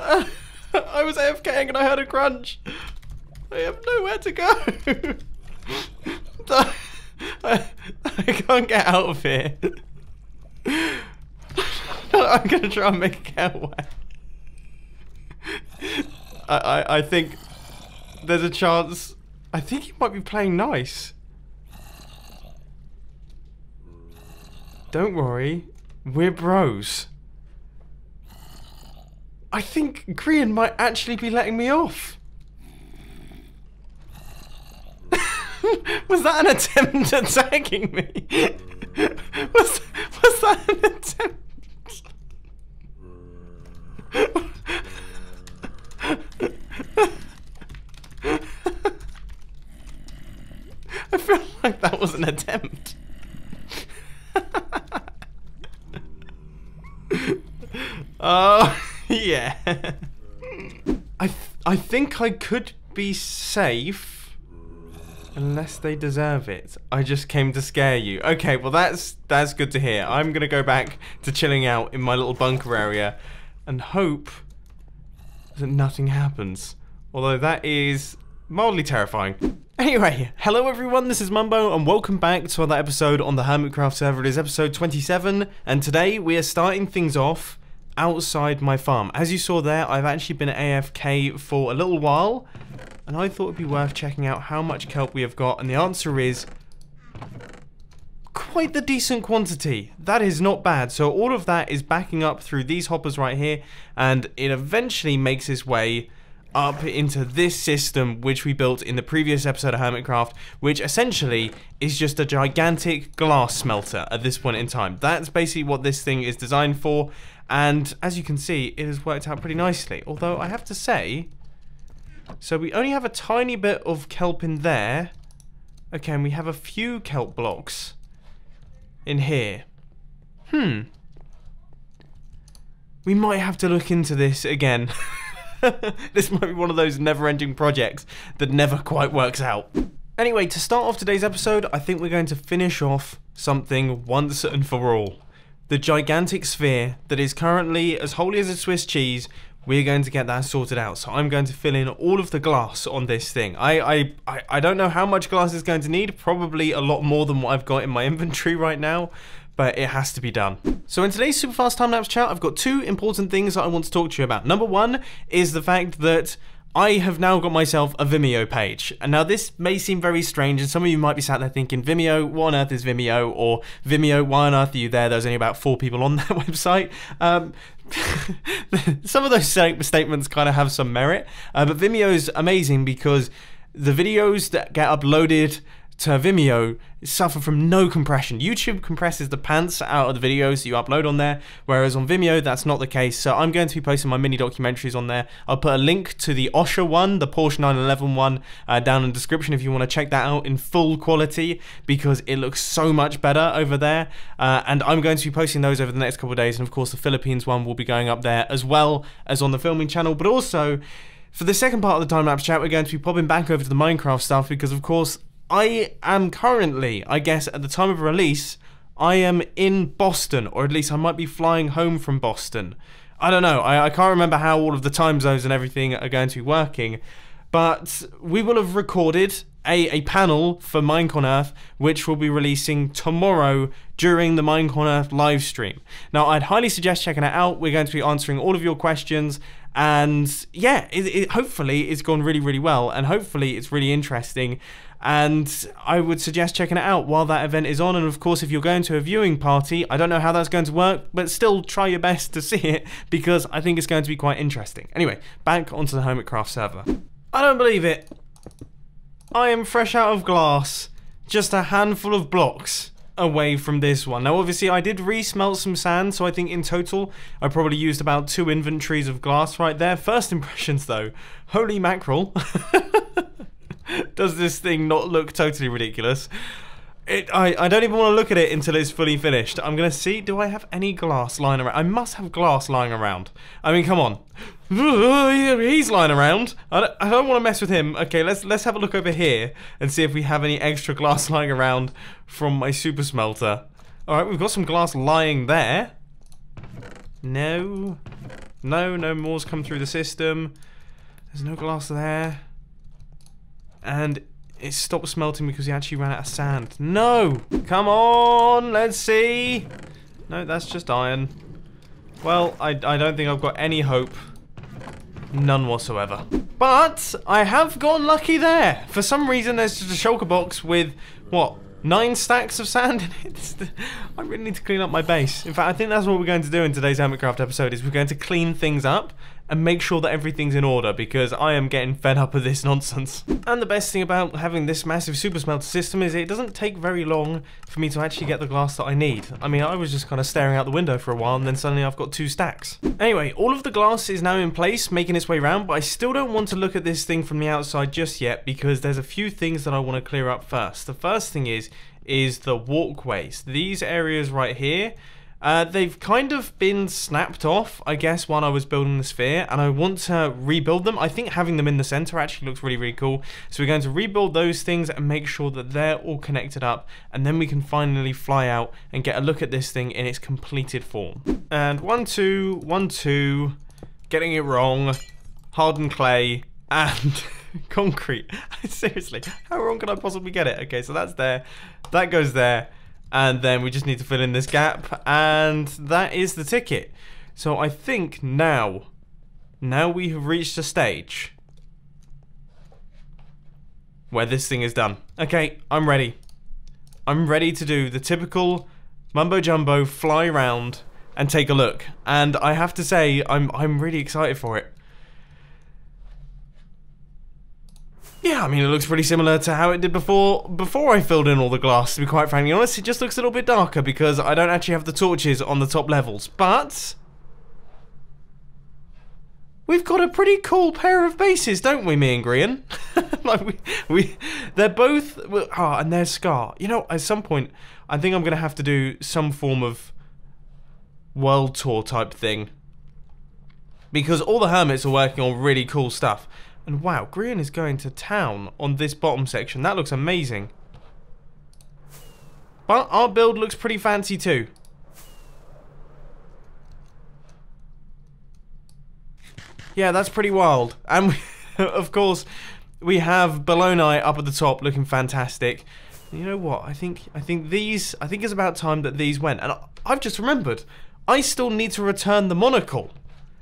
I was AFKing and I heard a crunch. I have nowhere to go. I can't get out of here. I'm gonna try and make a getaway. I think there's a chance. I think he might be playing nice. Don't worry, we're bros. I think Grian might actually be letting me off. Was that an attempt at tagging me? Was that an attempt? I feel like that was an attempt. Oh, yeah. I think I could be safe. Unless they deserve it. I just came to scare you. Okay, well that's good to hear. I'm gonna go back to chilling out in my little bunker area and hope that nothing happens. Although that is mildly terrifying. Anyway, hello everyone, this is Mumbo and welcome back to another episode on the Hermitcraft server. It is episode 27 and today we are starting things off outside my farm. As you saw there, I've actually been AFK for a little while. And I thought it'd be worth checking out how much kelp we have got, and the answer is quite the decent quantity. That is not bad. So all of that is backing up through these hoppers right here, and it eventually makes its way up into this system which we built in the previous episode of Hermitcraft, which essentially is just a gigantic glass smelter at this point in time. That's basically what this thing is designed for, and as you can see, it has worked out pretty nicely. Although I have to say, so we only have a tiny bit of kelp in there. Okay, and we have a few kelp blocks in here. We might have to look into this again. This might be one of those never-ending projects that never quite works out. Anyway, to start off today's episode, I think we're going to finish off something once and for all. The gigantic sphere that is currently as holy as a Swiss cheese. We're going to get that sorted out. So I'm going to fill in all of the glass on this thing. I don't know how much glass it's going to need. Probably a lot more than what I've got in my inventory right now. But it has to be done. So in today's super fast time lapse chat, I've got two important things that I want to talk to you about. Number one is the fact that I have now got myself a VIMEO page. And now this may seem very strange, and some of you might be sat there thinking, VIMEO, what on earth is VIMEO? Or VIMEO, why on earth are you there? There's only about 4 people on that website. Some of those statements kind of have some merit, but Vimeo is amazing because the videos that get uploaded to Vimeo suffer from no compression. YouTube compresses the pants out of the videos that you upload on there, whereas on Vimeo that's not the case. So I'm going to be posting my mini documentaries on there. I'll put a link to the OSHE one, the Porsche 911 one, down in the description if you want to check that out in full quality, because it looks so much better over there. And I'm going to be posting those over the next couple of days, and of course the Philippines one will be going up there as well as on the filming channel. But also, for the second part of the time-lapse chat, we're going to be popping back over to the Minecraft stuff, because of course I am currently, I guess at the time of release, I am in Boston, or at least I might be flying home from Boston. I don't know, I can't remember how all of the time zones and everything are going to be working, but we will have recorded a panel for Minecraft on Earth, which will be releasing tomorrow during the Minecraft on Earth live stream. Now, I'd highly suggest checking it out. We're going to be answering all of your questions, and yeah, hopefully it's gone really, really well, and hopefully it's really interesting. And I would suggest checking it out while that event is on. And of course, if you're going to a viewing party, I don't know how that's going to work, but still try your best to see it, because I think it's going to be quite interesting. Anyway, back onto the Hermitcraft server. I don't believe it. I am fresh out of glass, just a handful of blocks away from this one. Now obviously I did re-smelt some sand, so I think in total I probably used about 2 inventories of glass right there. First impressions though, holy mackerel. Does this thing not look totally ridiculous? I don't even want to look at it until it's fully finished. I'm going to see, do I have any glass lying around? I must have glass lying around. I mean, come on. He's lying around. I don't want to mess with him. Okay, let's have a look over here and see if we have any extra glass lying around from my super smelter. Alright, we've got some glass lying there. No. No more's come through the system. There's no glass there. And it stopped smelting because he actually ran out of sand. No! Come on, let's see. No, that's just iron. Well, I don't think I've got any hope. None whatsoever. But I have gotten lucky there. For some reason, there's just a shulker box with, what, 9 stacks of sand in it? I really need to clean up my base. In fact, I think that's what we're going to do in today's Hermitcraft episode, is we're going to clean things up and make sure that everything's in order, because I am getting fed up with this nonsense. And the best thing about having this massive super smelter system is it doesn't take very long for me to actually get the glass that I need. I mean, I was just kind of staring out the window for a while, and then suddenly I've got 2 stacks. Anyway, all of the glass is now in place, making its way around, but I still don't want to look at this thing from the outside just yet, because there's a few things that I want to clear up first. The first thing is the walkways. These areas right here, they've kind of been snapped off, I guess, while I was building the sphere, and I want to rebuild them. I think having them in the center actually looks really, really cool. So we're going to rebuild those things and make sure that they're all connected up, and then we can finally fly out and get a look at this thing in its completed form. And 1, 2, 1, 2, getting it wrong, hardened clay, and concrete. Seriously, how wrong can I possibly get it? Okay, so that's there, that goes there. And then we just need to fill in this gap, and that is the ticket. So I think now we have reached a stage where this thing is done. Okay, I'm ready. I'm ready to do the typical mumbo jumbo fly around and take a look. And I have to say, I'm really excited for it. Yeah, I mean, it looks pretty similar to how it did before I filled in all the glass, to be quite frankly honest. It just looks a little bit darker because I don't actually have the torches on the top levels. But we've got a pretty cool pair of bases, don't we, me and Grian? Like, they're both... Oh, and there's Scar. You know, at some point, I think I'm going to have to do some form of world tour type thing, because all the hermits are working on really cool stuff. And wow, Grian is going to town on this bottom section. That looks amazing. But our build looks pretty fancy too. Yeah, that's pretty wild. And we, of course, we have Below Night up at the top looking fantastic. You know what? I think it's about time that these went. And I've just remembered, I still need to return the monocle.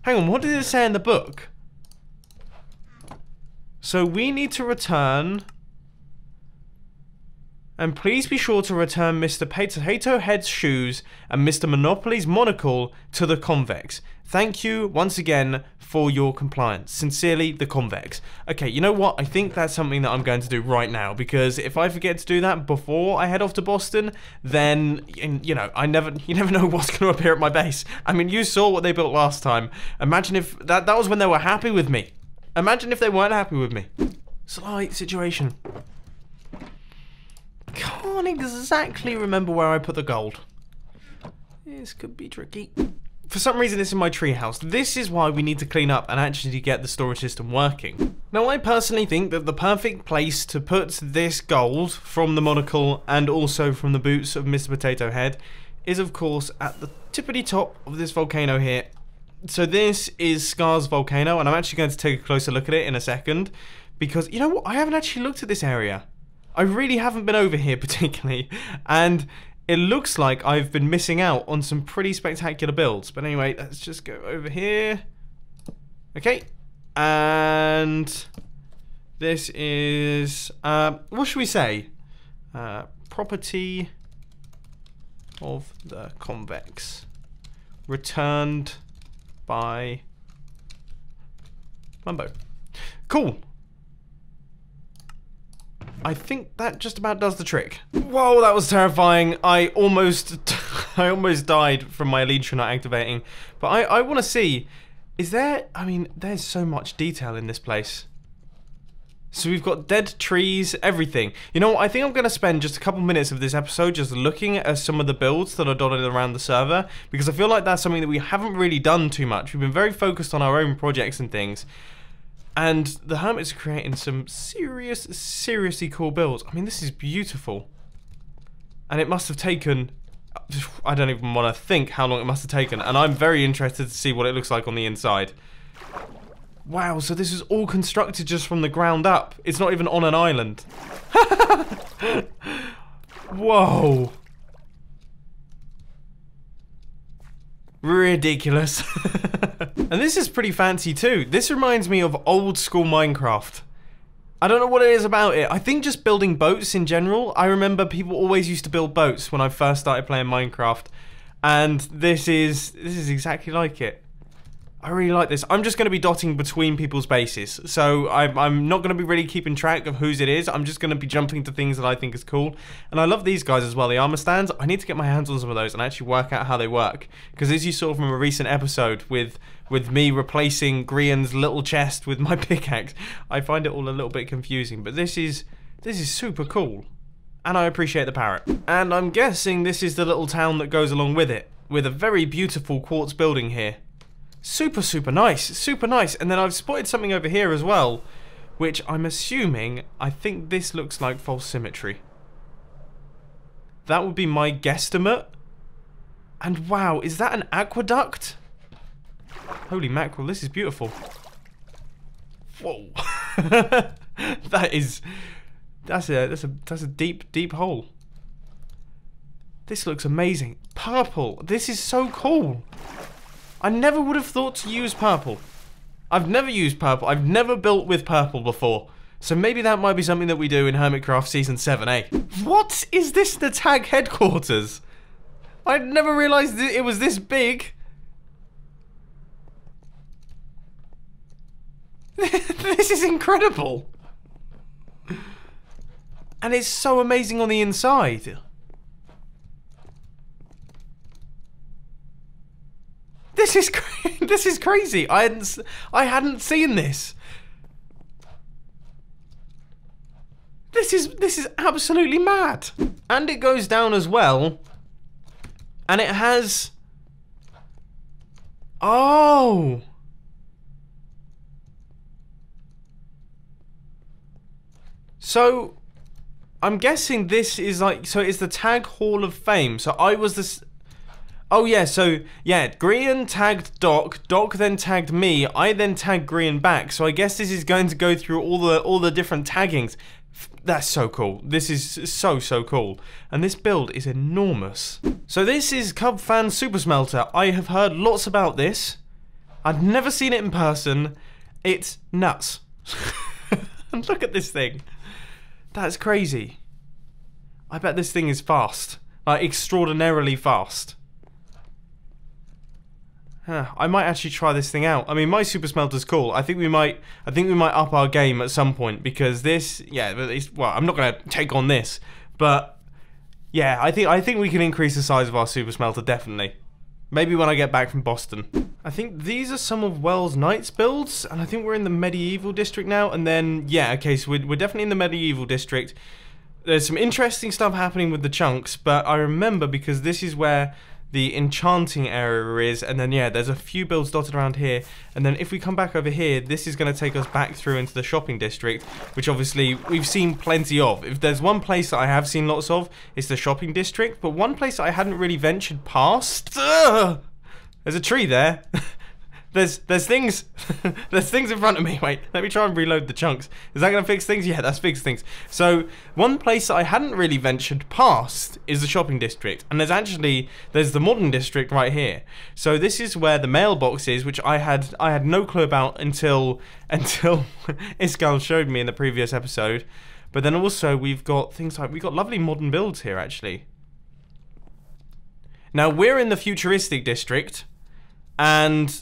Hang on, what did it say in the book? So we need to return, and please be sure to return Mr. Potato Head's shoes and Mr. Monopoly's monocle to the convex. Thank you once again for your compliance. Sincerely, the convex. Okay, you know what? I think that's something that I'm going to do right now, because if I forget to do that before I head off to Boston, then, you know, you never know what's going to appear at my base. I mean, you saw what they built last time. Imagine if that was when they were happy with me. Imagine if they weren't happy with me. Slight situation. Can't exactly remember where I put the gold. This could be tricky. For some reason it's in my treehouse. This is why we need to clean up and actually get the storage system working. Now I personally think that the perfect place to put this gold from the monocle and also from the boots of Mr. Potato Head is of course at the tippity top of this volcano here. So this is Scar's volcano, and I'm actually going to take a closer look at it in a second, because, you know what, I haven't actually looked at this area. I really haven't been over here particularly, and it looks like I've been missing out on some pretty spectacular builds. But anyway, let's just go over here. Okay, and this is, what should we say? Property of the convex. Returned by Mumbo. Cool. I think that just about does the trick. Whoa, that was terrifying. I almost died from my Elytra not activating. But I want to see, is there, I mean, there's so much detail in this place. So we've got dead trees, everything. You know what, I think I'm going to spend just a couple minutes of this episode just looking at some of the builds that are dotted around the server, because I feel like that's something that we haven't really done too much. We've been very focused on our own projects and things. And the Hermits are creating some seriously cool builds. I mean, this is beautiful. And it must have taken I don't even want to think how long it must have taken, and I'm very interested to see what it looks like on the inside. Wow, so this is all constructed just from the ground up. It's not even on an island. Whoa. Ridiculous. And this is pretty fancy too. This reminds me of old school Minecraft. I don't know what it is about it. I think just building boats in general. I remember people always used to build boats when I first started playing Minecraft. And this is exactly like it. I really like this. I'm just going to be dotting between people's bases. So I'm not going to be really keeping track of whose it is. I'm just going to be jumping to things that I think is cool. And I love these guys as well, the armor stands. I need to get my hands on some of those and actually work out how they work. Because as you saw from a recent episode with me replacing Grian's little chest with my pickaxe, I find it all a little bit confusing. But this is super cool. And I appreciate the parrot. And I'm guessing this is the little town that goes along with it. With a very beautiful quartz building here. Super nice, super nice. And then I've spotted something over here as well, which I'm assuming, I think this looks like false symmetry. That would be my guesstimate. And wow, is that an aqueduct? Holy mackerel, this is beautiful. Whoa. That's a deep hole. This looks amazing. Purple. This is so cool. I never would have thought to use purple. I've never used purple. I've never built with purple before. So maybe that might be something that we do in Hermitcraft Season 7A. What is this, the tag headquarters? I'd never realised it was this big. This is incredible. And it's so amazing on the inside. This is crazy. I hadn't seen this. This is absolutely mad. And it goes down as well. And it has... Oh. So I'm guessing this is like, so it's the Tag Hall of Fame. So I was this. Oh yeah, so yeah, Grian tagged Doc, Doc then tagged me, I then tagged Grian back, so I guess this is going to go through all the different taggings. That's so cool. This is so cool. And this build is enormous. So this is CubFan Super Smelter. I have heard lots about this. I've never seen it in person. It's nuts. And look at this thing. That's crazy. I bet this thing is fast. Like, extraordinarily fast. I might actually try this thing out. I mean, my super smelter's cool. I think we might up our game at some point, because this, yeah, well, I'm not gonna take on this, but yeah, I think we can increase the size of our super smelter, definitely. Maybe when I get back from Boston. I think these are some of Wells Knight's builds, and I think we're in the medieval district now. And then yeah, okay, so we're definitely in the medieval district. There's some interesting stuff happening with the chunks, but I remember because this is where the enchanting area is, and then yeah, there's a few builds dotted around here, and then if we come back over here, this is going to take us back through into the shopping district, which obviously we've seen plenty of. If there's one place that I have seen lots of, it's the shopping district, but one place that I hadn't really ventured past, there's a tree there. There's things there's things in front of me. Wait, let me try and reload the chunks. Is that gonna fix things? Yeah, that's fixed things. So one place that I hadn't really ventured past is the shopping district, and there's the modern district right here. So this is where the mailbox is, which I had no clue about until Iskal showed me in the previous episode. But then also we've got lovely modern builds here actually. Now we're in the futuristic district, and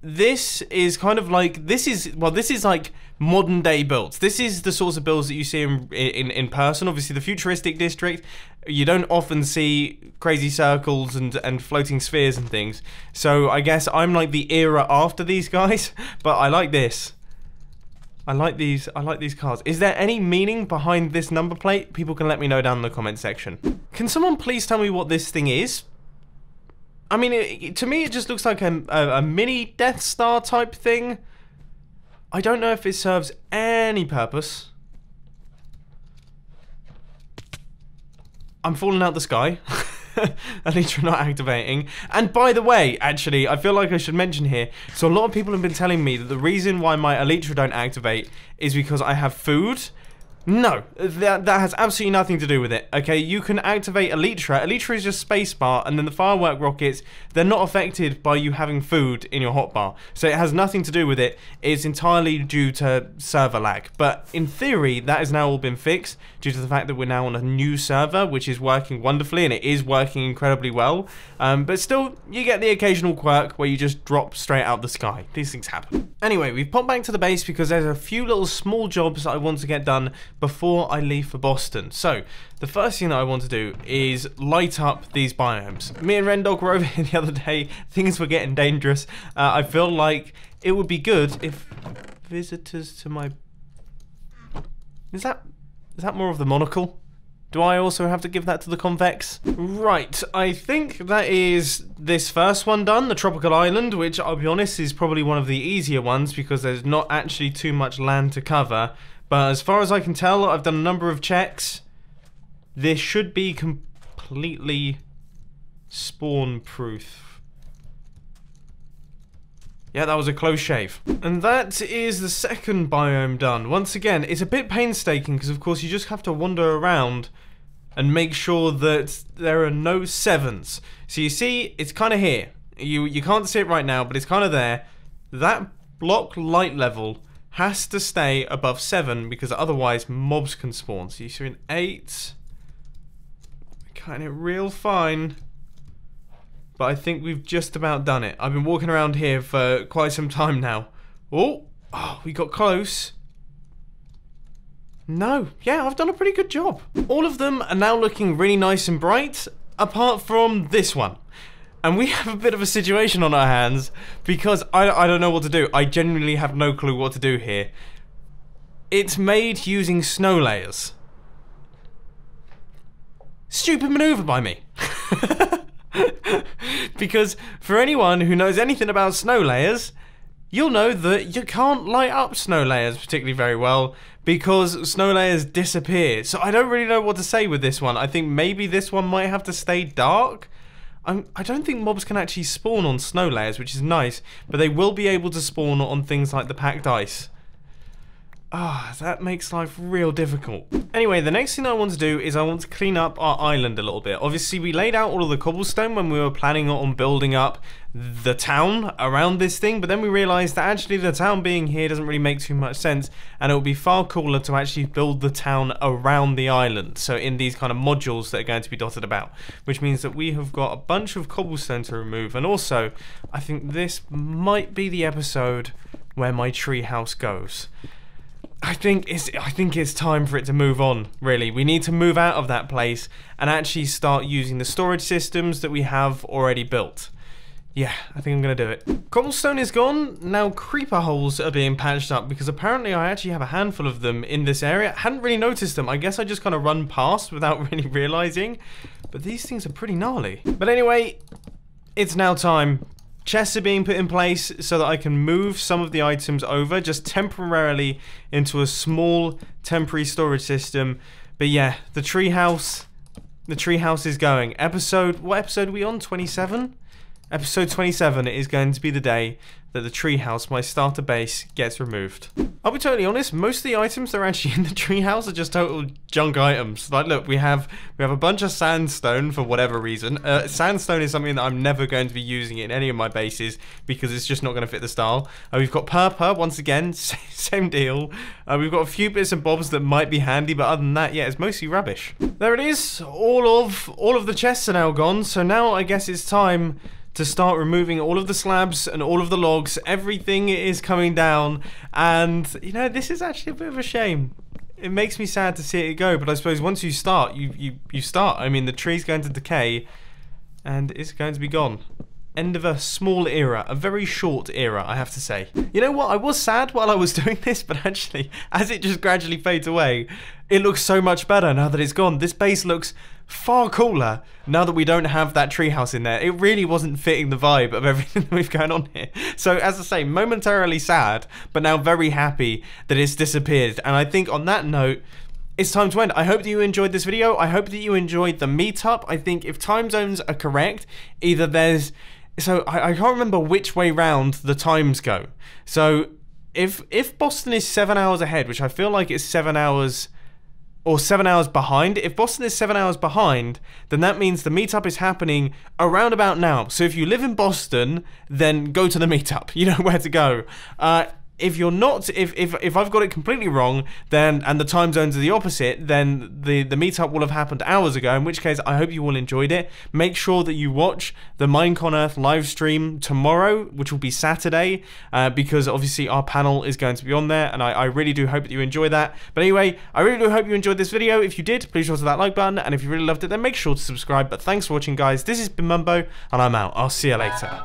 this is kind of like, this is like modern day builds. This is the sorts of builds that you see in person. Obviously the futuristic district, you don't often see crazy circles and floating spheres and things. So I guess I'm like the era after these guys, but I like this. I like these cars. Is there any meaning behind this number plate? People can let me know down in the comment section. Can someone please tell me what this thing is? I mean, to me, it just looks like a mini Death Star type thing. I don't know if it serves any purpose. I'm falling out the sky. Elytra not activating. And by the way, actually, I feel like I should mention here, so a lot of people have been telling me that the reason why my Elytra don't activate is because I have food. No, that has absolutely nothing to do with it, okay? You can activate Elytra. Elytra is just spacebar, and then the firework rockets, they're not affected by you having food in your hotbar. So it has nothing to do with it. It's entirely due to server lag. But in theory, that has now all been fixed due to the fact that we're now on a new server, which is working wonderfully, and it is working incredibly well. But still, you get the occasional quirk where you just drop straight out the sky. These things happen. Anyway, we've popped back to the base because there's a few little small jobs that I want to get done before I leave for Boston. So, the first thing that I want to do is light up these biomes. Me and Rendog were over here the other day. Things were getting dangerous. I feel like it would be good if visitors to my... Is that more of the monocle? Do I also have to give that to the convex? Right, I think that is this first one done, the tropical island, which I'll be honest is probably one of the easier ones because there's not actually too much land to cover. But as far as I can tell, I've done a number of checks. This should be completely spawn-proof. Yeah, that was a close shave. And that is the second biome done. Once again, it's a bit painstaking because, of course, you just have to wander around and make sure that there are no 7s. So you see, it's kind of here. You can't see it right now, but it's kind of there. That block light level has to stay above 7 because otherwise mobs can spawn. So you see an 8. Cutting it real fine. But I think we've just about done it. I've been walking around here for quite some time now. Oh, we got close. No, yeah, I've done a pretty good job. All of them are now looking really nice and bright, apart from this one. And we have a bit of a situation on our hands because I don't know what to do. I genuinely have no clue what to do here. It's made using snow layers. Stupid maneuver by me. Because for anyone who knows anything about snow layers, you'll know that you can't light up snow layers particularly very well because snow layers disappear. So I don't really know what to say with this one. I think maybe this one might have to stay dark. I don't think mobs can actually spawn on snow layers, which is nice, but they will be able to spawn on things like the packed ice. That makes life real difficult. Anyway, the next thing I want to do is I want to clean up our island a little bit. Obviously, we laid out all of the cobblestone when we were planning on building up the town around this thing, but then we realized that actually the town being here doesn't really make too much sense, and it would be far cooler to actually build the town around the island, so in these kind of modules that are going to be dotted about, which means that we have got a bunch of cobblestone to remove. And also, I think this might be the episode where my treehouse goes. I think it's time for it to move on, really. We need to move out of that place and actually start using the storage systems that we have already built. Yeah, I think I'm going to do it. Cobblestone is gone. Now creeper holes are being patched up because apparently I actually have a handful of them in this area. I hadn't really noticed them. I guess I just kind of run past without really realizing. But these things are pretty gnarly. But anyway, it's now time. Chests are being put in place so that I can move some of the items over just temporarily into a small temporary storage system. But yeah, the treehouse is going. What episode are we on? 27? Episode 27 is going to be the day that the treehouse, my starter base, gets removed. I'll be totally honest, most of the items that are actually in the treehouse are just total junk items. Like, look, we have a bunch of sandstone for whatever reason. Sandstone is something that I'm never going to be using in any of my bases because it's just not going to fit the style. We've got ProleteR, once again, same deal. We've got a few bits and bobs that might be handy, but other than that, yeah, it's mostly rubbish. There it is. All of the chests are now gone, so now I guess it's time to start removing all of the slabs and all of the logs. Everything is coming down, and you know, this is actually a bit of a shame. It makes me sad to see it go, but I suppose once you start, you start. I mean, the tree's going to decay and it's going to be gone. End of a small era, a very short era, I have to say. You know what, I was sad while I was doing this, but actually, as it just gradually fades away, it looks so much better now that it's gone. This base looks far cooler now that we don't have that treehouse in there. It really wasn't fitting the vibe of everything that we've going on here. So, as I say, momentarily sad, but now very happy that it's disappeared. And I think on that note, it's time to end. I hope that you enjoyed this video. I hope that you enjoyed the meetup. I think if time zones are correct, either there's... So, I can't remember which way round the times go. So, if Boston is 7 hours ahead, which I feel like it's 7 hours... or 7 hours behind. If Boston is 7 hours behind, then that means the meetup is happening around about now. So if you live in Boston, then go to the meetup. You know where to go. If you're not, if I've got it completely wrong, then, and the time zones are the opposite, then the meetup will have happened hours ago, in which case I hope you all enjoyed it. Make sure that you watch the Minecon Earth live stream tomorrow, which will be Saturday, because obviously our panel is going to be on there, and I really do hope that you enjoy that. But anyway, I really do hope you enjoyed this video. If you did, please sure to that like button, and if you really loved it, then make sure to subscribe. But thanks for watching, guys. This has been Mumbo, and I'm out. I'll see you later.